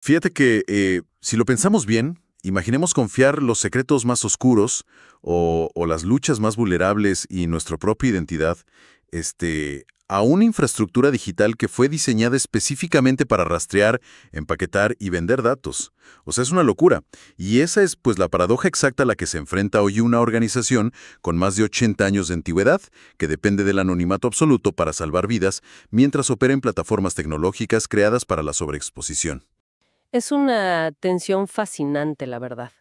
Fíjate que, si lo pensamos bien, imaginemos confiar los secretos más oscuros o las luchas más vulnerables y nuestra propia identidad, a una infraestructura digital que fue diseñada específicamente para rastrear, empaquetar y vender datos. O sea, es una locura. Y esa es, pues, la paradoja exacta a la que se enfrenta hoy una organización con más de 80 años de antigüedad, que depende del anonimato absoluto para salvar vidas, mientras opera en plataformas tecnológicas creadas para la sobreexposición. Es una tensión fascinante, la verdad.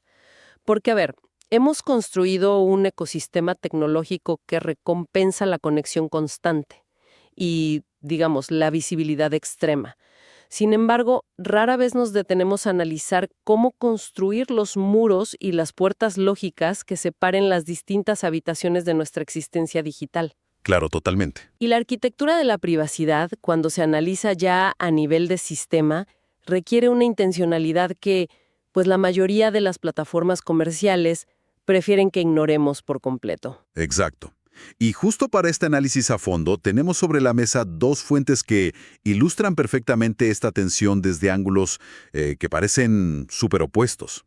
Porque, a ver, hemos construido un ecosistema tecnológico que recompensa la conexión constante y, digamos, la visibilidad extrema. Sin embargo, rara vez nos detenemos a analizar cómo construir los muros y las puertas lógicas que separen las distintas habitaciones de nuestra existencia digital. Claro, totalmente. Y la arquitectura de la privacidad, cuando se analiza ya a nivel de sistema, requiere una intencionalidad que, pues la mayoría de las plataformas comerciales prefieren que ignoremos por completo. Exacto. Y justo para este análisis a fondo, tenemos sobre la mesa dos fuentes que ilustran perfectamente esta tensión desde ángulos que parecen superopuestos.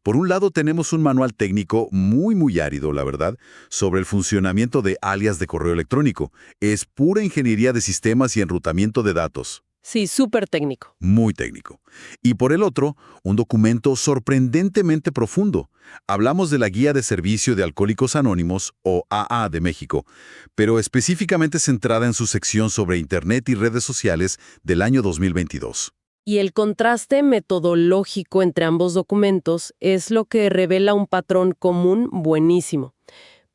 Por un lado, tenemos un manual técnico muy árido, la verdad, sobre el funcionamiento de alias de correo electrónico. Es pura ingeniería de sistemas y enrutamiento de datos. Sí, súper técnico. Muy técnico. Y por el otro, un documento sorprendentemente profundo. Hablamos de la Guía de Servicio de Alcohólicos Anónimos, o AA de México, pero específicamente centrada en su sección sobre Internet y redes sociales del año 2022. Y el contraste metodológico entre ambos documentos es lo que revela un patrón común buenísimo.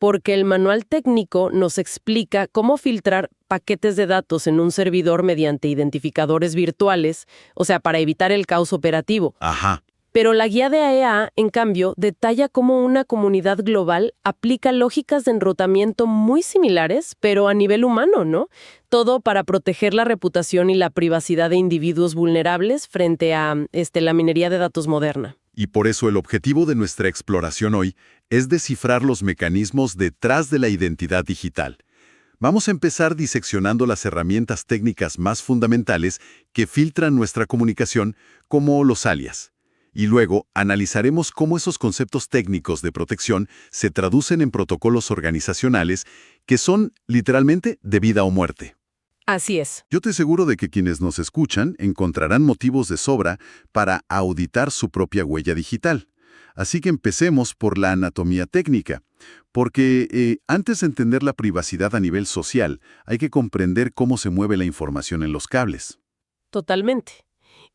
Porque el manual técnico nos explica cómo filtrar paquetes de datos en un servidor mediante identificadores virtuales, o sea, para evitar el caos operativo. Ajá. Pero la guía de AEA, en cambio, detalla cómo una comunidad global aplica lógicas de enrutamiento muy similares, pero a nivel humano, ¿no? Todo para proteger la reputación y la privacidad de individuos vulnerables frente a la minería de datos moderna. Y por eso el objetivo de nuestra exploración hoy es descifrar los mecanismos detrás de la identidad digital. Vamos a empezar diseccionando las herramientas técnicas más fundamentales que filtran nuestra comunicación, como los alias. Y luego analizaremos cómo esos conceptos técnicos de protección se traducen en protocolos organizacionales que son, literalmente, de vida o muerte. Así es. Yo te aseguro de que quienes nos escuchan encontrarán motivos de sobra para auditar su propia huella digital. Así que empecemos por la anatomía técnica, porque antes de entender la privacidad a nivel social, hay que comprender cómo se mueve la información en los cables. Totalmente.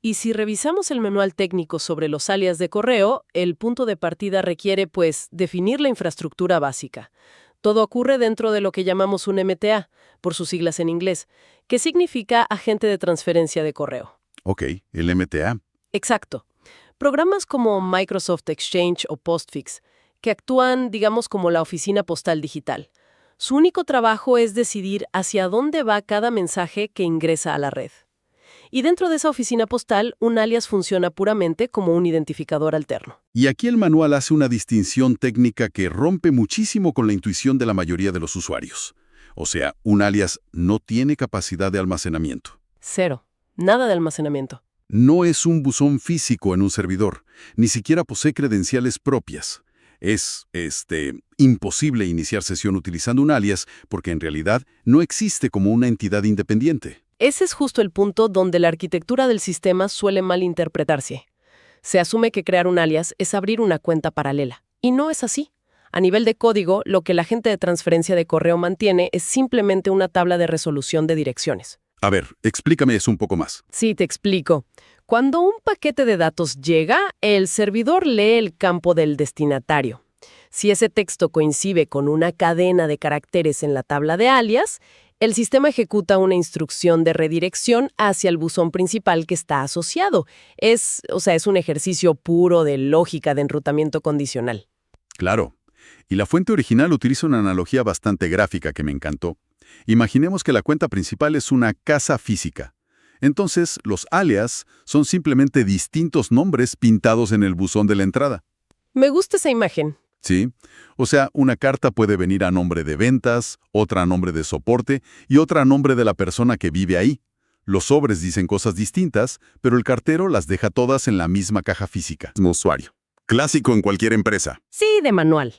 Y si revisamos el manual técnico sobre los alias de correo, el punto de partida requiere, pues, definir la infraestructura básica. Todo ocurre dentro de lo que llamamos un MTA, por sus siglas en inglés, que significa agente de transferencia de correo. Ok, el MTA. Exacto. Programas como Microsoft Exchange o Postfix, que actúan, digamos, como la oficina postal digital. Su único trabajo es decidir hacia dónde va cada mensaje que ingresa a la red. Y dentro de esa oficina postal, un alias funciona puramente como un identificador alterno. Y aquí el manual hace una distinción técnica que rompe muchísimo con la intuición de la mayoría de los usuarios. O sea, un alias no tiene capacidad de almacenamiento. Cero. Nada de almacenamiento. No es un buzón físico en un servidor, ni siquiera posee credenciales propias. Es, imposible iniciar sesión utilizando un alias porque en realidad no existe como una entidad independiente. Ese es justo el punto donde la arquitectura del sistema suele malinterpretarse. Se asume que crear un alias es abrir una cuenta paralela. Y no es así. A nivel de código, lo que el agente de transferencia de correo mantiene es simplemente una tabla de resolución de direcciones. A ver, explícame eso un poco más. Sí, te explico. Cuando un paquete de datos llega, el servidor lee el campo del destinatario. Si ese texto coincide con una cadena de caracteres en la tabla de alias, el sistema ejecuta una instrucción de redirección hacia el buzón principal que está asociado. Es un ejercicio puro de lógica de enrutamiento condicional. Claro. Y la fuente original utiliza una analogía bastante gráfica que me encantó. Imaginemos que la cuenta principal es una casa física. Entonces, los alias son simplemente distintos nombres pintados en el buzón de la entrada. Me gusta esa imagen. ¿Sí? O sea, una carta puede venir a nombre de ventas, otra a nombre de soporte y otra a nombre de la persona que vive ahí. Los sobres dicen cosas distintas, pero el cartero las deja todas en la misma caja física. Mismo usuario. Clásico en cualquier empresa. Sí, de manual.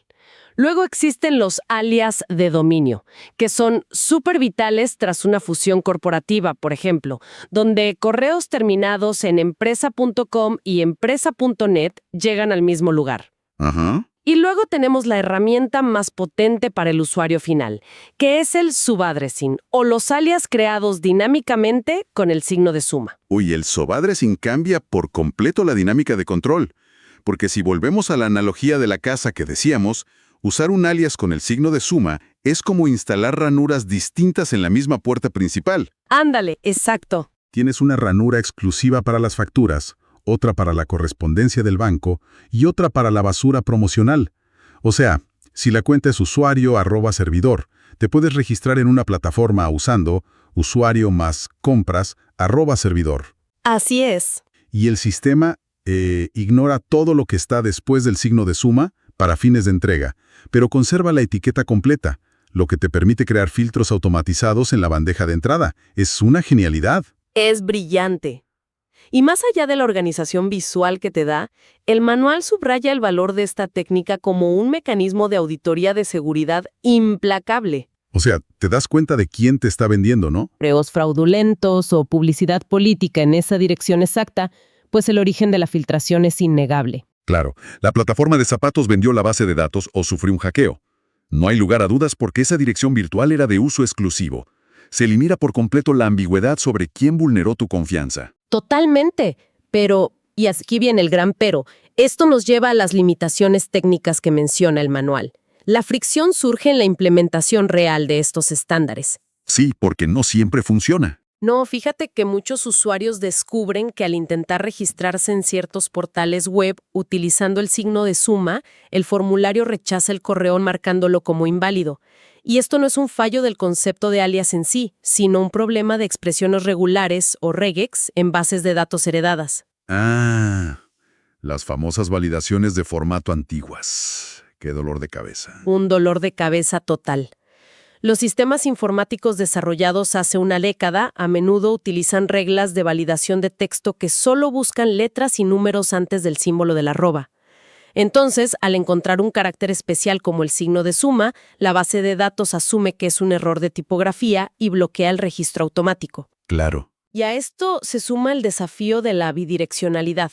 Luego existen los alias de dominio, que son súper vitales tras una fusión corporativa, por ejemplo, donde correos terminados en empresa.com y empresa.net llegan al mismo lugar. Ajá. Y luego tenemos la herramienta más potente para el usuario final, que es el subaddressing, o los alias creados dinámicamente con el signo de suma. Uy, el subaddressing cambia por completo la dinámica de control. Porque si volvemos a la analogía de la casa que decíamos, usar un alias con el signo de suma es como instalar ranuras distintas en la misma puerta principal. Ándale, exacto. Tienes una ranura exclusiva para las facturas, otra para la correspondencia del banco y otra para la basura promocional. O sea, si la cuenta es usuario@servidor, te puedes registrar en una plataforma usando usuario más compras@servidor. Así es. Y el sistema ignora todo lo que está después del signo de suma para fines de entrega, pero conserva la etiqueta completa, lo que te permite crear filtros automatizados en la bandeja de entrada. Es una genialidad. Es brillante. Y más allá de la organización visual que te da, el manual subraya el valor de esta técnica como un mecanismo de auditoría de seguridad implacable. O sea, te das cuenta de quién te está vendiendo, ¿no? Correos fraudulentos o publicidad política en esa dirección exacta, pues el origen de la filtración es innegable. Claro, la plataforma de zapatos vendió la base de datos o sufrió un hackeo. No hay lugar a dudas porque esa dirección virtual era de uso exclusivo. Se elimina por completo la ambigüedad sobre quién vulneró tu confianza. Totalmente. Pero, y aquí viene el gran pero, esto nos lleva a las limitaciones técnicas que menciona el manual. La fricción surge en la implementación real de estos estándares. Sí, porque no siempre funciona. No, fíjate que muchos usuarios descubren que al intentar registrarse en ciertos portales web utilizando el signo de suma, el formulario rechaza el correo marcándolo como inválido. Y esto no es un fallo del concepto de alias en sí, sino un problema de expresiones regulares o regex en bases de datos heredadas. Ah, las famosas validaciones de formato antiguas. Qué dolor de cabeza. Un dolor de cabeza total. Los sistemas informáticos desarrollados hace una década a menudo utilizan reglas de validación de texto que solo buscan letras y números antes del símbolo del arroba. Entonces, al encontrar un carácter especial como el signo de suma, la base de datos asume que es un error de tipografía y bloquea el registro automático. Claro. Y a esto se suma el desafío de la bidireccionalidad,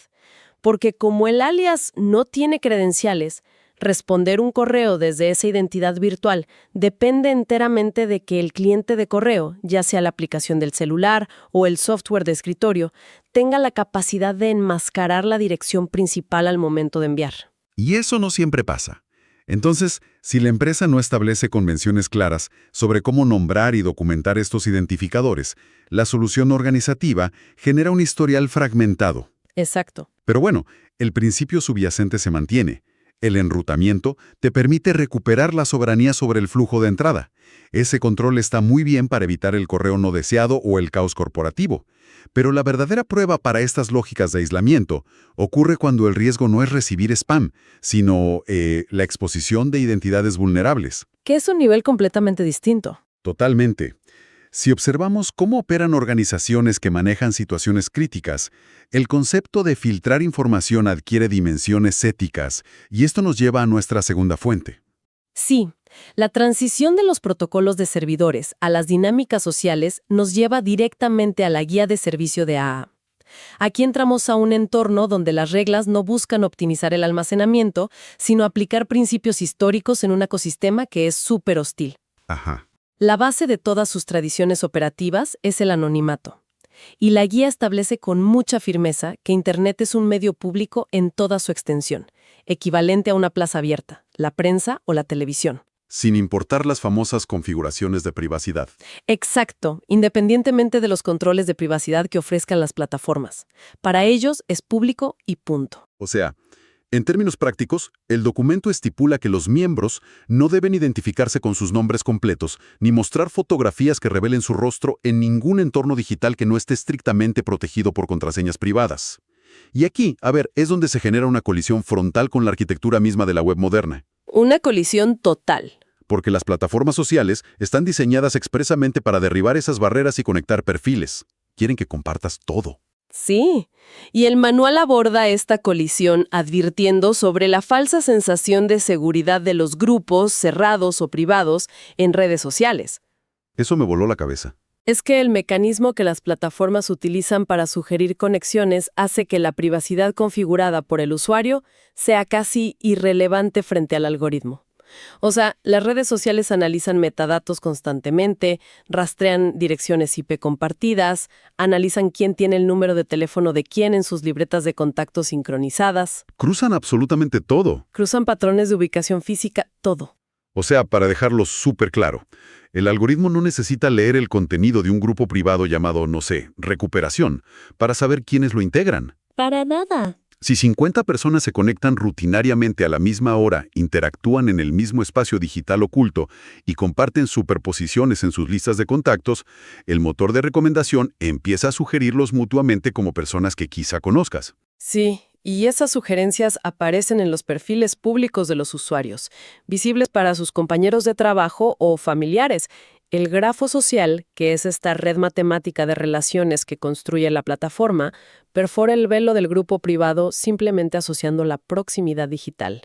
porque como el alias no tiene credenciales, responder un correo desde esa identidad virtual depende enteramente de que el cliente de correo, ya sea la aplicación del celular o el software de escritorio, tenga la capacidad de enmascarar la dirección principal al momento de enviar. Y eso no siempre pasa. Entonces, si la empresa no establece convenciones claras sobre cómo nombrar y documentar estos identificadores, la solución organizativa genera un historial fragmentado. Exacto. Pero bueno, el principio subyacente se mantiene. El enrutamiento te permite recuperar la soberanía sobre el flujo de entrada. Ese control está muy bien para evitar el correo no deseado o el caos corporativo. Pero la verdadera prueba para estas lógicas de aislamiento ocurre cuando el riesgo no es recibir spam, sino la exposición de identidades vulnerables. Que es un nivel completamente distinto. Totalmente. Si observamos cómo operan organizaciones que manejan situaciones críticas, el concepto de filtrar información adquiere dimensiones éticas, y esto nos lleva a nuestra segunda fuente. Sí, la transición de los protocolos de servidores a las dinámicas sociales nos lleva directamente a la guía de servicio de AA. Aquí entramos a un entorno donde las reglas no buscan optimizar el almacenamiento, sino aplicar principios históricos en un ecosistema que es súper hostil. Ajá. La base de todas sus tradiciones operativas es el anonimato. Y la guía establece con mucha firmeza que Internet es un medio público en toda su extensión, equivalente a una plaza abierta, la prensa o la televisión. Sin importar las famosas configuraciones de privacidad. Exacto, independientemente de los controles de privacidad que ofrezcan las plataformas. Para ellos es público y punto. O sea, en términos prácticos, el documento estipula que los miembros no deben identificarse con sus nombres completos ni mostrar fotografías que revelen su rostro en ningún entorno digital que no esté estrictamente protegido por contraseñas privadas. Y aquí, es donde se genera una colisión frontal con la arquitectura misma de la web moderna. Una colisión total. Porque las plataformas sociales están diseñadas expresamente para derribar esas barreras y conectar perfiles. Quieren que compartas todo. Sí, y el manual aborda esta colisión advirtiendo sobre la falsa sensación de seguridad de los grupos cerrados o privados en redes sociales. Eso me voló la cabeza. Es que el mecanismo que las plataformas utilizan para sugerir conexiones hace que la privacidad configurada por el usuario sea casi irrelevante frente al algoritmo. O sea, las redes sociales analizan metadatos constantemente, rastrean direcciones IP compartidas, analizan quién tiene el número de teléfono de quién en sus libretas de contactos sincronizadas, Cruzan absolutamente todo. cruzan patrones de ubicación física, todo. O sea, para dejarlo súper claro, el algoritmo no necesita leer el contenido de un grupo privado llamado, no sé, recuperación, para saber quiénes lo integran. Para nada. Si 50 personas se conectan rutinariamente a la misma hora, interactúan en el mismo espacio digital oculto y comparten superposiciones en sus listas de contactos, el motor de recomendación empieza a sugerirlos mutuamente como personas que quizá conozcas. Sí, y esas sugerencias aparecen en los perfiles públicos de los usuarios, visibles para sus compañeros de trabajo o familiares. El grafo social, que es esta red matemática de relaciones que construye la plataforma, perfora el velo del grupo privado simplemente asociando la proximidad digital.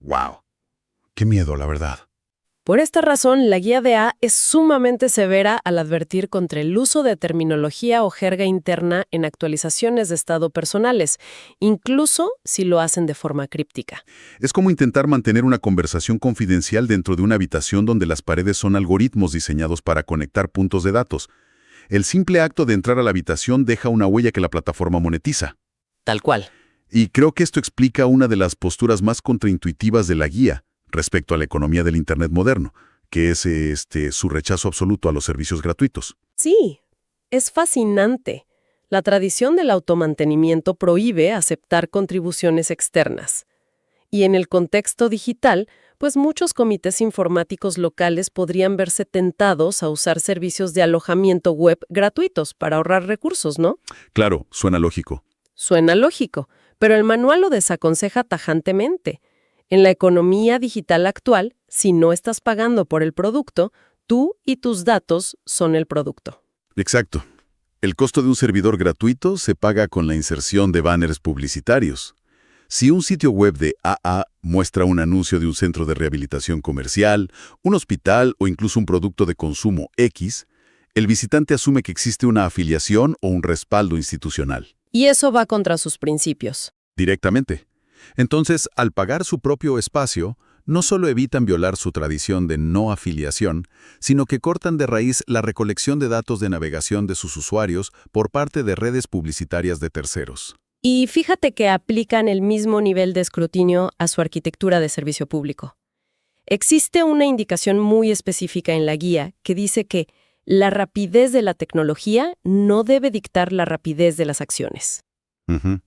¡Wow! ¡Qué miedo, la verdad! Por esta razón, la guía de A es sumamente severa al advertir contra el uso de terminología o jerga interna en actualizaciones de estado personales, incluso si lo hacen de forma críptica. Es como intentar mantener una conversación confidencial dentro de una habitación donde las paredes son algoritmos diseñados para conectar puntos de datos. El simple acto de entrar a la habitación deja una huella que la plataforma monetiza. Tal cual. Y creo que esto explica una de las posturas más contraintuitivas de la guía respecto a la economía del Internet moderno, que es su rechazo absoluto a los servicios gratuitos. Sí, es fascinante. La tradición del automantenimiento prohíbe aceptar contribuciones externas. Y en el contexto digital, pues muchos comités informáticos locales podrían verse tentados a usar servicios de alojamiento web gratuitos para ahorrar recursos, ¿no? Claro, suena lógico. Suena lógico, pero el manual lo desaconseja tajantemente. En la economía digital actual, si no estás pagando por el producto, tú y tus datos son el producto. Exacto. El costo de un servidor gratuito se paga con la inserción de banners publicitarios. Si un sitio web de AA muestra un anuncio de un centro de rehabilitación comercial, un hospital o incluso un producto de consumo X, el visitante asume que existe una afiliación o un respaldo institucional. Y eso va contra sus principios. Directamente. Entonces, al pagar su propio espacio, no solo evitan violar su tradición de no afiliación, sino que cortan de raíz la recolección de datos de navegación de sus usuarios por parte de redes publicitarias de terceros. Y fíjate que aplican el mismo nivel de escrutinio a su arquitectura de servicio público. Existe una indicación muy específica en la guía que dice que la rapidez de la tecnología no debe dictar la rapidez de las acciones.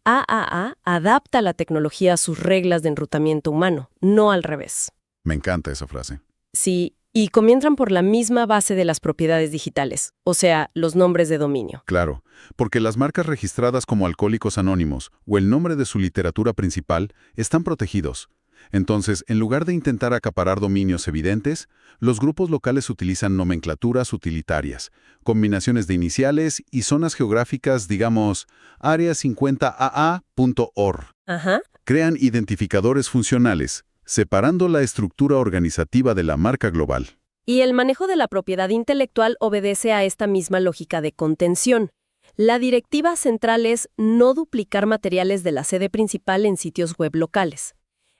AAA adapta la tecnología a sus reglas de enrutamiento humano, no al revés. Me encanta esa frase. Sí, y comienzan por la misma base de las propiedades digitales, o sea, los nombres de dominio. Claro, porque las marcas registradas como Alcohólicos Anónimos o el nombre de su literatura principal están protegidos. Entonces, en lugar de intentar acaparar dominios evidentes, los grupos locales utilizan nomenclaturas utilitarias, combinaciones de iniciales y zonas geográficas, digamos, área50aa.org. Ajá. Crean identificadores funcionales, separando la estructura organizativa de la marca global. Y el manejo de la propiedad intelectual obedece a esta misma lógica de contención. La directiva central es no duplicar materiales de la sede principal en sitios web locales.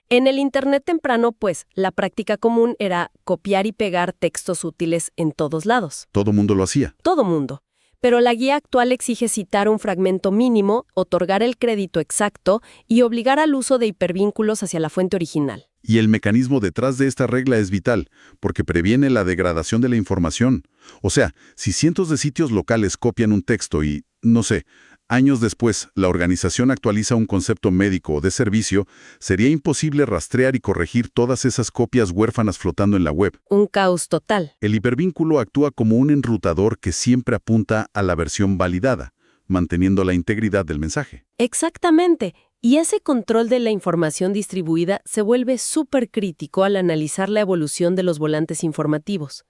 En el Internet temprano, pues, la práctica común era copiar y pegar textos útiles en todos lados. Todo mundo lo hacía. Todo mundo. Pero la guía actual exige citar un fragmento mínimo, otorgar el crédito exacto y obligar al uso de hipervínculos hacia la fuente original. Y el mecanismo detrás de esta regla es vital, porque previene la degradación de la información. O sea, si cientos de sitios locales copian un texto y, no sé, años después la organización actualiza un concepto médico o de servicio, sería imposible rastrear y corregir todas esas copias huérfanas flotando en la web. Un caos total. El hipervínculo actúa como un enrutador que siempre apunta a la versión validada, manteniendo la integridad del mensaje. Exactamente. Y ese control de la información distribuida se vuelve súper crítico al analizar la evolución de los volantes informativos.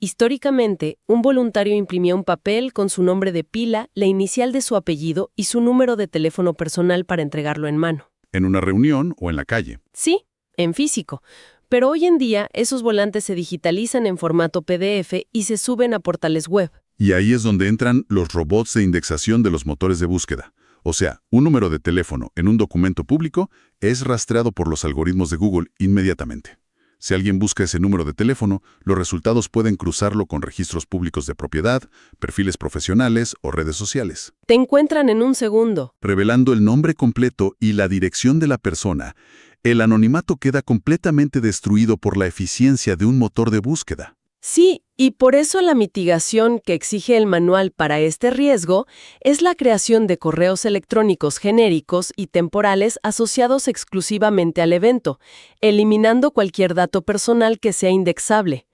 Históricamente, un voluntario imprimía un papel con su nombre de pila, la inicial de su apellido y su número de teléfono personal para entregarlo en mano. En una reunión o en la calle. Sí, en físico. Pero hoy en día, esos volantes se digitalizan en formato PDF y se suben a portales web. Y ahí es donde entran los robots de indexación de los motores de búsqueda. O sea, un número de teléfono en un documento público es rastreado por los algoritmos de Google inmediatamente. Si alguien busca ese número de teléfono, los resultados pueden cruzarlo con registros públicos de propiedad, perfiles profesionales o redes sociales. Te encuentran en un segundo. Revelando el nombre completo y la dirección de la persona, el anonimato queda completamente destruido por la eficiencia de un motor de búsqueda. Sí, y por eso la mitigación que exige el manual para este riesgo es la creación de correos electrónicos genéricos y temporales asociados exclusivamente al evento, eliminando cualquier dato personal que sea indexable.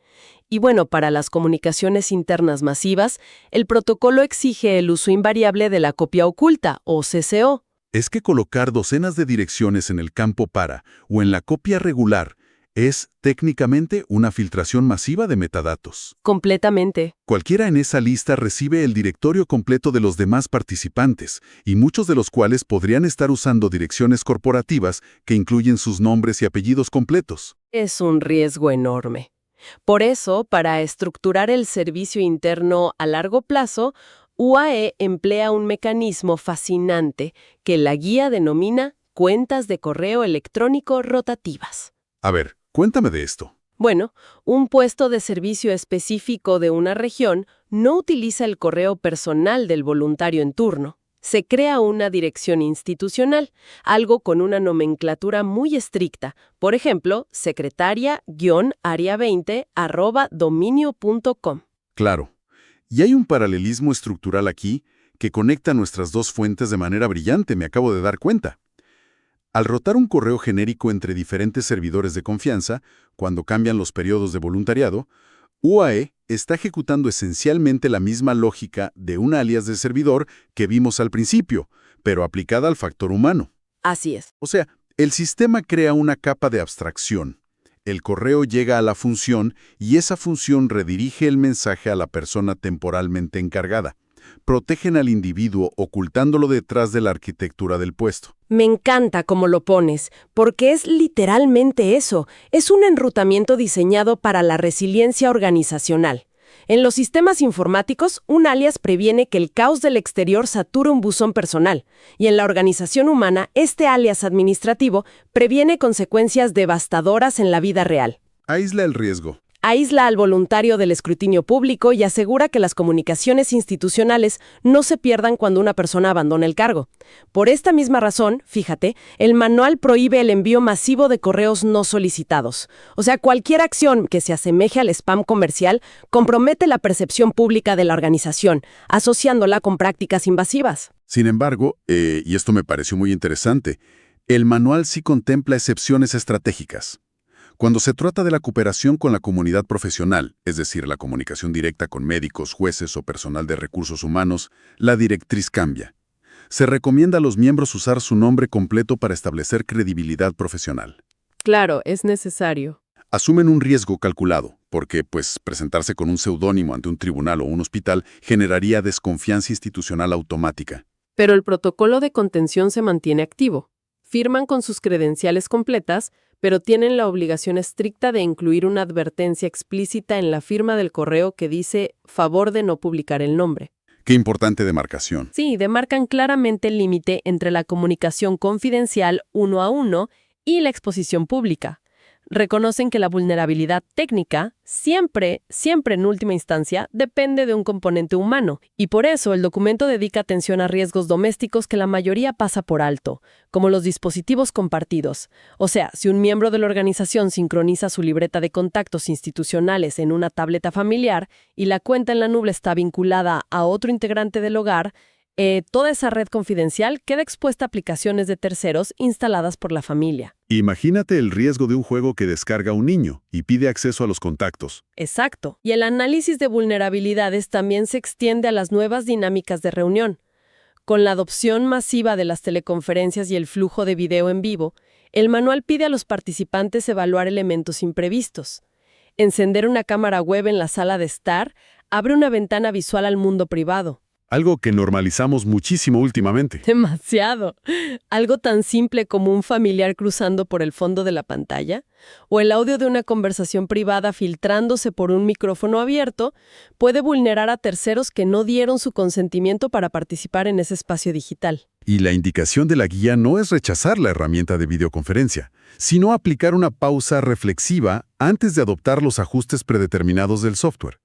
Y bueno, para las comunicaciones internas masivas, el protocolo exige el uso invariable de la copia oculta, o CCO. Es que colocar docenas de direcciones en el campo para o en la copia regular es técnicamente una filtración masiva de metadatos. Completamente. Cualquiera en esa lista recibe el directorio completo de los demás participantes, y muchos de los cuales podrían estar usando direcciones corporativas que incluyen sus nombres y apellidos completos. Es un riesgo enorme. Por eso, para estructurar el servicio interno a largo plazo, UAE emplea un mecanismo fascinante que la guía denomina cuentas de correo electrónico rotativas. A ver, cuéntame de esto. Bueno, un puesto de servicio específico de una región no utiliza el correo personal del voluntario en turno. Se crea una dirección institucional, algo con una nomenclatura muy estricta. Por ejemplo, secretaria-area20@dominio.com. Claro. Y hay un paralelismo estructural aquí que conecta nuestras dos fuentes de manera brillante, me acabo de dar cuenta. Al rotar un correo genérico entre diferentes servidores de confianza, cuando cambian los periodos de voluntariado, UAE está ejecutando esencialmente la misma lógica de un alias de servidor que vimos al principio, pero aplicada al factor humano. Así es. O sea, el sistema crea una capa de abstracción. El correo llega a la función y esa función redirige el mensaje a la persona temporalmente encargada. Protegen al individuo ocultándolo detrás de la arquitectura del puesto. Me encanta cómo lo pones, porque es literalmente eso. Es un enrutamiento diseñado para la resiliencia organizacional. En los sistemas informáticos, un alias previene que el caos del exterior sature un buzón personal, y en la organización humana, este alias administrativo previene consecuencias devastadoras en la vida real. Aísla el riesgo. Aísla al voluntario del escrutinio público y asegura que las comunicaciones institucionales no se pierdan cuando una persona abandona el cargo. Por esta misma razón, fíjate, el manual prohíbe el envío masivo de correos no solicitados. O sea, cualquier acción que se asemeje al spam comercial compromete la percepción pública de la organización, asociándola con prácticas invasivas. Sin embargo, y esto me pareció muy interesante, el manual sí contempla excepciones estratégicas. Cuando se trata de la cooperación con la comunidad profesional, es decir, la comunicación directa con médicos, jueces o personal de recursos humanos, la directriz cambia. Se recomienda a los miembros usar su nombre completo para establecer credibilidad profesional. Claro, es necesario. Asumen un riesgo calculado, porque presentarse con un seudónimo ante un tribunal o un hospital generaría desconfianza institucional automática. Pero el protocolo de contención se mantiene activo. Firman con sus credenciales completas, pero tienen la obligación estricta de incluir una advertencia explícita en la firma del correo que dice favor de no publicar el nombre. Qué importante demarcación. Sí, demarcan claramente el límite entre la comunicación confidencial uno a uno y la exposición pública. Reconocen que la vulnerabilidad técnica siempre en última instancia, depende de un componente humano, y por eso el documento dedica atención a riesgos domésticos que la mayoría pasa por alto, como los dispositivos compartidos. O sea, si un miembro de la organización sincroniza su libreta de contactos institucionales en una tableta familiar y la cuenta en la nube está vinculada a otro integrante del hogar, toda esa red confidencial queda expuesta a aplicaciones de terceros instaladas por la familia. Imagínate el riesgo de un juego que descarga un niño y pide acceso a los contactos. Exacto. Y el análisis de vulnerabilidades también se extiende a las nuevas dinámicas de reunión. Con la adopción masiva de las teleconferencias y el flujo de video en vivo, el manual pide a los participantes evaluar elementos imprevistos. Encender una cámara web en la sala de estar abre una ventana visual al mundo privado. Algo que normalizamos muchísimo últimamente. Demasiado. Algo tan simple como un familiar cruzando por el fondo de la pantalla, o el audio de una conversación privada filtrándose por un micrófono abierto, puede vulnerar a terceros que no dieron su consentimiento para participar en ese espacio digital. Y la indicación de la guía no es rechazar la herramienta de videoconferencia, sino aplicar una pausa reflexiva antes de adoptar los ajustes predeterminados del software.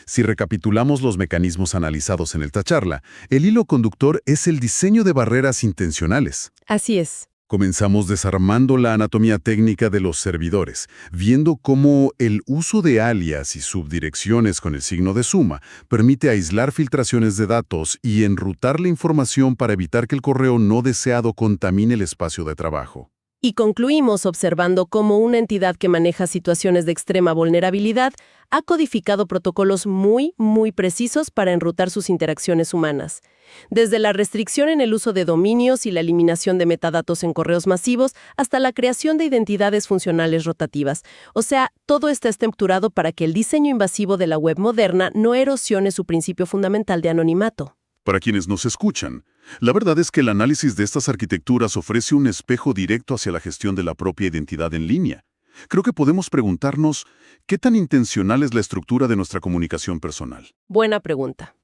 Si recapitulamos los mecanismos analizados en esta charla, el hilo conductor es el diseño de barreras intencionales. Así es. Comenzamos desarmando la anatomía técnica de los servidores, viendo cómo el uso de alias y subdirecciones con el signo de suma permite aislar filtraciones de datos y enrutar la información para evitar que el correo no deseado contamine el espacio de trabajo. Y concluimos observando cómo una entidad que maneja situaciones de extrema vulnerabilidad ha codificado protocolos muy precisos para enrutar sus interacciones humanas. Desde la restricción en el uso de dominios y la eliminación de metadatos en correos masivos hasta la creación de identidades funcionales rotativas. O sea, todo está estructurado para que el diseño invasivo de la web moderna no erosione su principio fundamental de anonimato. Para quienes nos escuchan, la verdad es que el análisis de estas arquitecturas ofrece un espejo directo hacia la gestión de la propia identidad en línea. Creo que podemos preguntarnos, ¿qué tan intencional es la estructura de nuestra comunicación personal? Buena pregunta.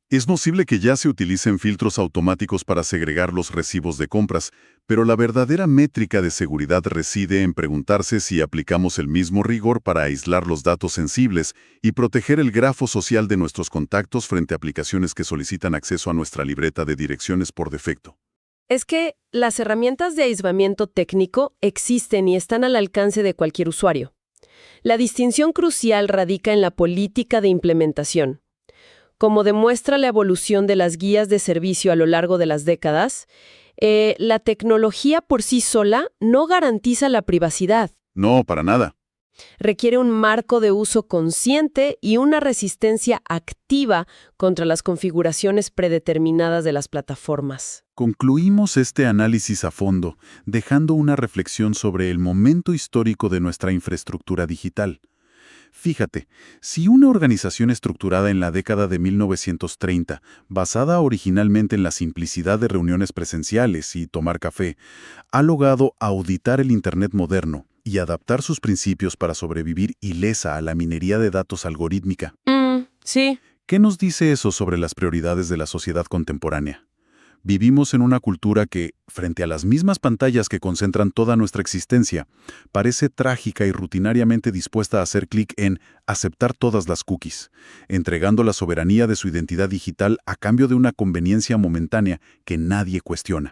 Es posible que ya se utilicen filtros automáticos para segregar los recibos de compras, pero la verdadera métrica de seguridad reside en preguntarse si aplicamos el mismo rigor para aislar los datos sensibles y proteger el grafo social de nuestros contactos frente a aplicaciones que solicitan acceso a nuestra libreta de direcciones por defecto. Es que las herramientas de aislamiento técnico existen y están al alcance de cualquier usuario. La distinción crucial radica en la política de implementación. Como demuestra la evolución de las guías de servicio a lo largo de las décadas, la tecnología por sí sola no garantiza la privacidad. No, para nada. Requiere un marco de uso consciente y una resistencia activa contra las configuraciones predeterminadas de las plataformas. Concluimos este análisis a fondo, dejando una reflexión sobre el momento histórico de nuestra infraestructura digital. Fíjate, si una organización estructurada en la década de 1930, basada originalmente en la simplicidad de reuniones presenciales y tomar café, ha logrado auditar el Internet moderno y adaptar sus principios para sobrevivir ilesa a la minería de datos algorítmica. Sí. ¿Qué nos dice eso sobre las prioridades de la sociedad contemporánea? Vivimos en una cultura que, frente a las mismas pantallas que concentran toda nuestra existencia, parece trágica y rutinariamente dispuesta a hacer clic en aceptar todas las cookies, entregando la soberanía de su identidad digital a cambio de una conveniencia momentánea que nadie cuestiona.